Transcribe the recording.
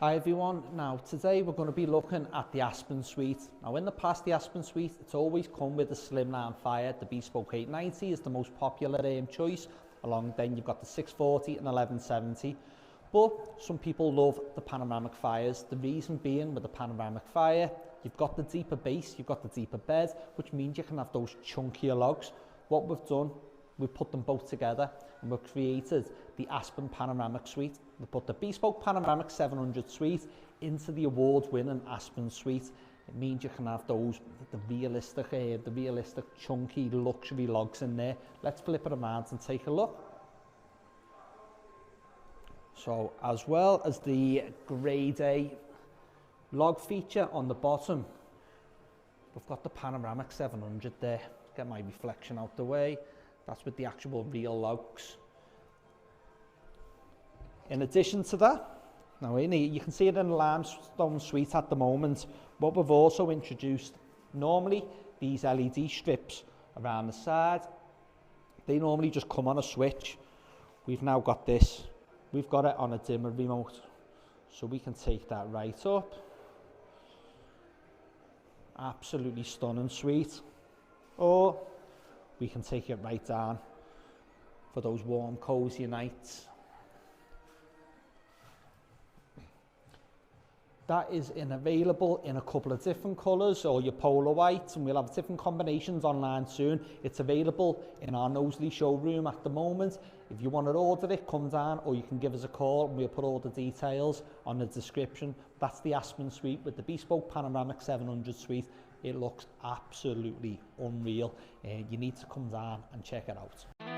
Hi everyone, now today we're going to be looking at the Aspen suite. Now in the past, the Aspen suite, it's always come with the slimline fire. The Bespoke 890 is the most popular choice. Along then you've got the 640 and 1170. But some people love the panoramic fires. The reason being with the panoramic fire, you've got the deeper base, you've got the deeper bed, which means you can have those chunkier logs. What we've done, we've put them both together and we've created the Aspen Panoramic Suite. We put the Bespoke Panoramic 700 Suite into the award-winning Aspen Suite. It means you can have those, the realistic chunky luxury logs in there. Let's flip it around and take a look. So as well as the grade A log feature on the bottom, we've got the Panoramic 700 there. Get my reflection out the way. That's with the actual real logs. In addition to that, now in here, you can see it in the limestone suite at the moment. What we've also introduced, normally these LED strips around the side, they normally just come on a switch. We've now got this. We've got it on a dimmer remote. So we can take that right up. Absolutely stunning suite. Or we can take it right down for those warm, cozy nights. That is available in a couple of different colours, or your polar white, and we'll have different combinations online soon. It's available in our Knowsley showroom at the moment. If you want to order it, come down, or you can give us a call and we'll put all the details on the description. That's the Aspen suite with the Bespoke Panoramic 700 suite. It looks absolutely unreal. You need to come down and check it out.